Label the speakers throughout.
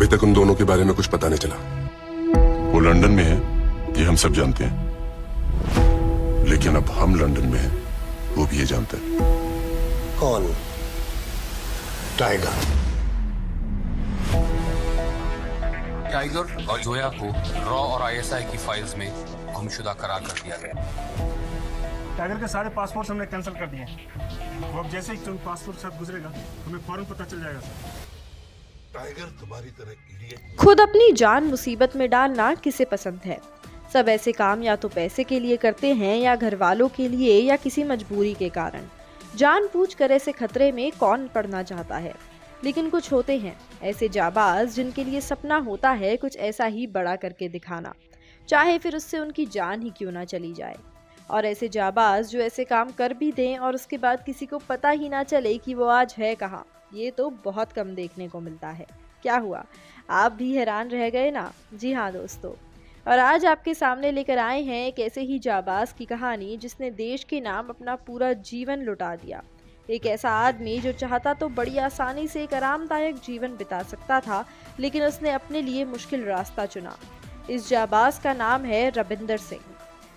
Speaker 1: अभी तक उन दोनों के बारे में कुछ पता नहीं चला। वो लंदन में है, ये हम सब जानते हैं, लेकिन अब हम लंदन में हैं, वो भी ये जानता है।
Speaker 2: कौन? टाइगर।
Speaker 3: टाइगर और जोया को रॉ और आईएसआई की फाइल्स में गुमशुदा करार कर दिया गया।
Speaker 4: टाइगर के सारे पासपोर्ट हमने कैंसिल कर दिए। वो अब जैसे ही पासपोर्ट सब गुजरेगा हमें फौरन पता चल जाएगा सर।
Speaker 2: टाइगर तुम्हारी तरह इडियट।
Speaker 5: खुद अपनी जान मुसीबत में डालना किसे पसंद है? सब ऐसे काम या तो पैसे के लिए करते हैं या घर वालों के लिए या किसी मजबूरी के कारण। जानबूझकर ऐसे खतरे में कौन पड़ना चाहता है? लेकिन कुछ होते हैं ऐसे जाबाज जिनके लिए सपना होता है कुछ ऐसा ही बड़ा करके दिखाना, चाहे फिर उससे उनकी जान ही क्यों ना चली जाए। और ऐसे जाबाज जो ऐसे काम कर भी दें और उसके बाद किसी को पता ही ना चले कि वो आज है कहाँ, ये तो बहुत कम देखने को मिलता है। क्या हुआ, आप भी हैरान रह गए ना? जी हाँ दोस्तों, और आज आपके सामने लेकर आए हैं एक ऐसे ही जाबाज की कहानी जिसने देश के नाम अपना पूरा जीवन लुटा दिया। एक ऐसा आदमी जो चाहता तो बड़ी आसानी से एक आरामदायक जीवन बिता सकता था, लेकिन उसने अपने लिए मुश्किल रास्ता चुना। इस जाबाज का नाम है रविंदर सिंह।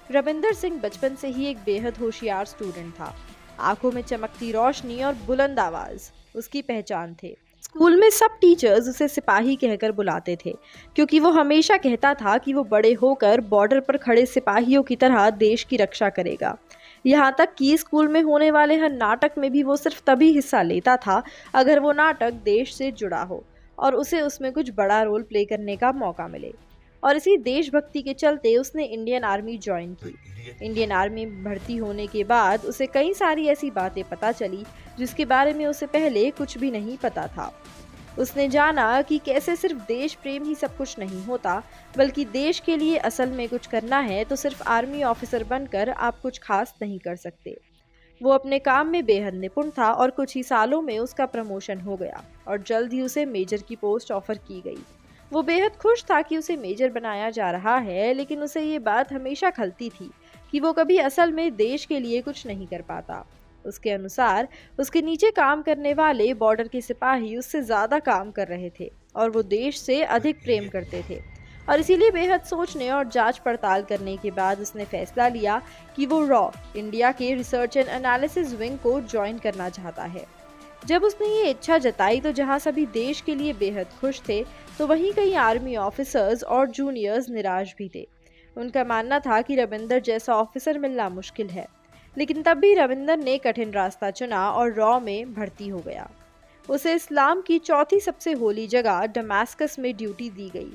Speaker 5: रविंदर सिंह बचपन से ही एक बेहद होशियार स्टूडेंट था। आंखों में चमकती रोशनी और बुलंद आवाज उसकी पहचान थे। स्कूल में सब टीचर्स उसे सिपाही कहकर बुलाते थे, क्योंकि वो हमेशा कहता था कि वो बड़े होकर बॉर्डर पर खड़े सिपाहियों की तरह देश की रक्षा करेगा। यहाँ तक कि स्कूल में होने वाले हर नाटक में भी वो सिर्फ तभी हिस्सा लेता था अगर वो नाटक देश से जुड़ा हो और उसे उसमें कुछ बड़ा रोल प्ले करने का मौका मिले। और इसी देशभक्ति के चलते उसने इंडियन आर्मी ज्वाइन की। इंडियन आर्मी में भर्ती होने के बाद उसे कई सारी ऐसी बातें पता चली जिसके बारे में उसे पहले कुछ भी नहीं पता था। उसने जाना कि कैसे सिर्फ देश प्रेम ही सब कुछ नहीं होता, बल्कि देश के लिए असल में कुछ करना है तो सिर्फ आर्मी ऑफिसर बनकर आप कुछ खास नहीं कर सकते। वो अपने काम में बेहद निपुण था और कुछ ही सालों में उसका प्रमोशन हो गया और जल्द ही उसे मेजर की पोस्ट ऑफर की गई। वो बेहद खुश था कि उसे मेजर बनाया जा रहा है, लेकिन उसे ये बात हमेशा खलती थी कि वो कभी असल में देश के लिए कुछ नहीं कर पाता। उसके अनुसार उसके नीचे काम करने वाले बॉर्डर के सिपाही उससे ज़्यादा काम कर रहे थे और वो देश से अधिक प्रेम करते थे। और इसीलिए बेहद सोचने और जांच पड़ताल करने के बाद उसने फैसला लिया कि वो रॉ इंडिया के रिसर्च एंड एनालिसिस विंग को ज्वाइन करना चाहता है। जब उसने ये इच्छा जताई तो जहां सभी देश के लिए बेहद खुश थे, तो वहीं कई आर्मी ऑफिसर्स और जूनियर्स निराश भी थे। उनका मानना था कि रविंदर जैसा ऑफिसर मिलना मुश्किल है, लेकिन तब भी रविंदर ने कठिन रास्ता चुना और रॉ में भर्ती हो गया। उसे इस्लाम की चौथी सबसे होली जगह डमास्कस में ड्यूटी दी गई।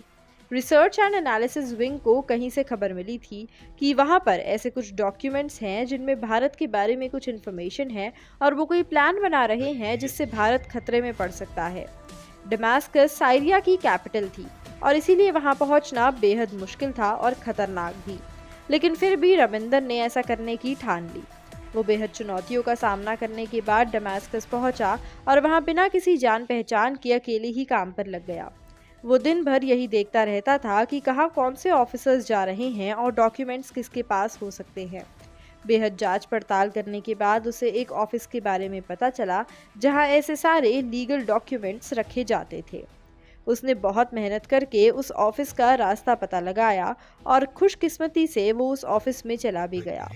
Speaker 5: रिसर्च एंड एनालिसिस विंग को कहीं से खबर मिली थी कि वहां पर ऐसे कुछ डॉक्यूमेंट्स हैं जिनमें भारत के बारे में कुछ इन्फॉर्मेशन है और वो कोई प्लान बना रहे हैं जिससे भारत खतरे में पड़ सकता है। डमास्कस साइरिया की कैपिटल थी और इसीलिए वहां पहुंचना बेहद मुश्किल था और खतरनाक भी, लेकिन फिर भी रविंदर ने ऐसा करने की ठान ली। वो बेहद चुनौतियों का सामना करने के बाद डमास्कस पहुंचा और वहां बिना किसी जान पहचान के अकेले ही काम पर लग गया। वो दिन भर यही देखता रहता था कि कहाँ कौन से ऑफिसर्स जा रहे हैं और डॉक्यूमेंट्स किसके पास हो सकते हैं। बेहद जांच पड़ताल करने के बाद उसे एक ऑफिस के बारे में पता चला जहां ऐसे सारे लीगल डॉक्यूमेंट्स रखे जाते थे। उसने बहुत मेहनत करके उस ऑफिस का रास्ता पता लगाया और खुशकिस्मती से वो उस ऑफिस में चला भी गया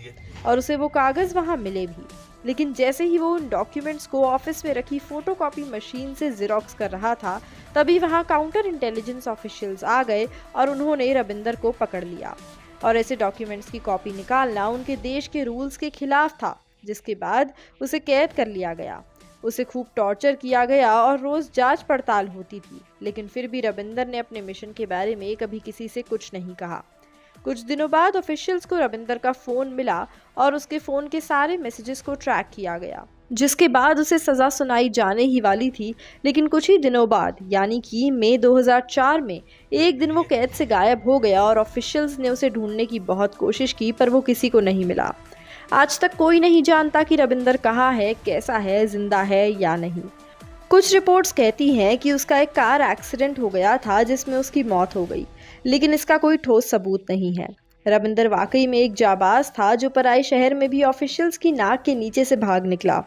Speaker 5: और उसे वो कागज़ वहाँ मिले भी। लेकिन जैसे ही वो उन डॉक्यूमेंट्स को ऑफिस में रखी फोटोकॉपी मशीन से ज़ेरॉक्स कर रहा था, तभी वहाँ काउंटर इंटेलिजेंस ऑफिशियल्स आ गए और उन्होंने रविंदर को पकड़ लिया। और ऐसे डॉक्यूमेंट्स की कॉपी निकालना उनके देश के रूल्स के खिलाफ था, जिसके बाद उसे कैद कर लिया गया। उसे खूब टॉर्चर किया गया और रोज़ जांच पड़ताल होती थी, लेकिन फिर भी रविंदर ने अपने मिशन के बारे में कभी किसी से कुछ नहीं कहा। कुछ दिनों बाद ऑफिशियल्स को रविंदर का फ़ोन मिला और उसके फ़ोन के सारे मैसेजेस को ट्रैक किया गया, जिसके बाद उसे सज़ा सुनाई जाने ही वाली थी। लेकिन कुछ ही दिनों बाद यानी कि मई 2004 में एक दिन वो कैद से गायब हो गया और ऑफिशियल्स ने उसे ढूंढने की बहुत कोशिश की, पर वो किसी को नहीं मिला। आज तक कोई नहीं जानता कि रविंदर कहाँ है, कैसा है, जिंदा है या नहीं। कुछ रिपोर्ट्स कहती हैं कि उसका एक कार एक्सीडेंट हो गया था जिसमें उसकी मौत हो गई, लेकिन इसका कोई ठोस सबूत नहीं है। रविंदर वाकई में एक जाबाज था जो पराए शहर में भी ऑफिशियल्स की नाक के नीचे से भाग निकला।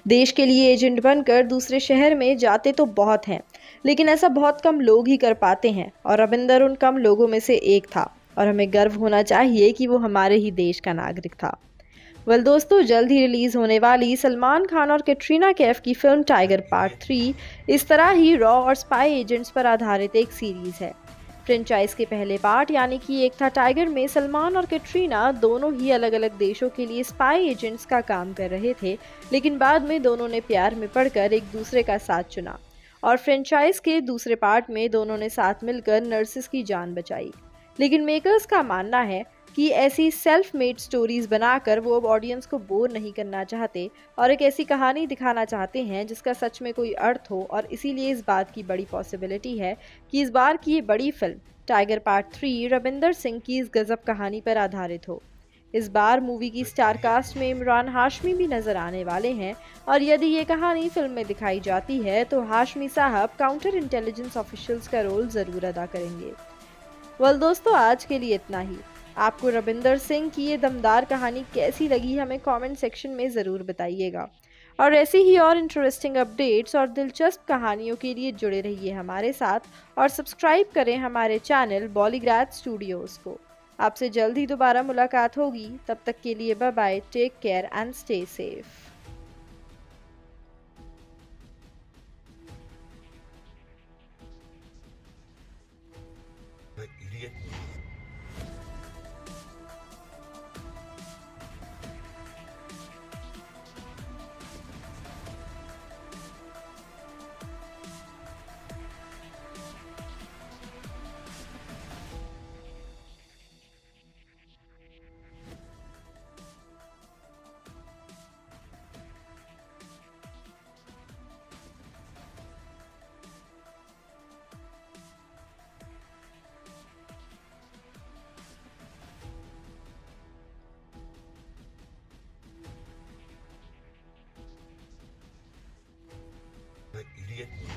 Speaker 5: देश के लिए एजेंट बनकर दूसरे शहर में जाते तो बहुत हैं, लेकिन ऐसा बहुत कम लोग ही कर पाते हैं और रविंदर उन कम लोगों में से एक था और हमें गर्व होना चाहिए कि वो हमारे ही देश का नागरिक था। वेल दोस्तों, जल्द ही रिलीज होने वाली सलमान खान और कैटरीना कैफ की फिल्म टाइगर पार्ट 3 इस तरह ही रॉ और स्पाई एजेंट्स पर आधारित एक सीरीज है। फ्रेंचाइज के पहले पार्ट यानी कि एक था टाइगर में सलमान और कैटरीना दोनों ही अलग अलग देशों के लिए स्पाई एजेंट्स का काम कर रहे थे, लेकिन बाद में दोनों ने प्यार में पड़कर एक दूसरे का साथ चुना और फ्रेंचाइज के दूसरे पार्ट में दोनों ने साथ मिलकर नर्सिस की जान बचाई। लेकिन मेकर्स का मानना है कि ऐसी सेल्फ मेड स्टोरीज बनाकर वो अब ऑडियंस को बोर नहीं करना चाहते और एक ऐसी कहानी दिखाना चाहते हैं जिसका सच में कोई अर्थ हो, और इसीलिए इस बात की बड़ी पॉसिबिलिटी है कि इस बार की ये बड़ी film tiger part 3 Ravinder Singh की इस गजब कहानी पर आधारित हो। इस बार मूवी की स्टार कास्ट में इमरान हाशमी भी नजर आने वाले हैं और यदि ये कहानी फिल्म में दिखाई जाती है तो हाशमी साहब काउंटर इंटेलिजेंस ऑफिशियल्स का रोल जरूर अदा करेंगे। वेल दोस्तों, आज के लिए इतना ही। आपको रविंदर सिंह की ये दमदार कहानी कैसी लगी हमें कमेंट सेक्शन में ज़रूर बताइएगा और ऐसी ही और इंटरेस्टिंग अपडेट्स और दिलचस्प कहानियों के लिए जुड़े रहिए हमारे साथ और सब्सक्राइब करें हमारे चैनल बॉलीग्राज स्टूडियोज़ को। आपसे जल्द ही दोबारा मुलाकात होगी, तब तक के लिए bye bye, take care and stay safe.
Speaker 2: Idiot. Idiot.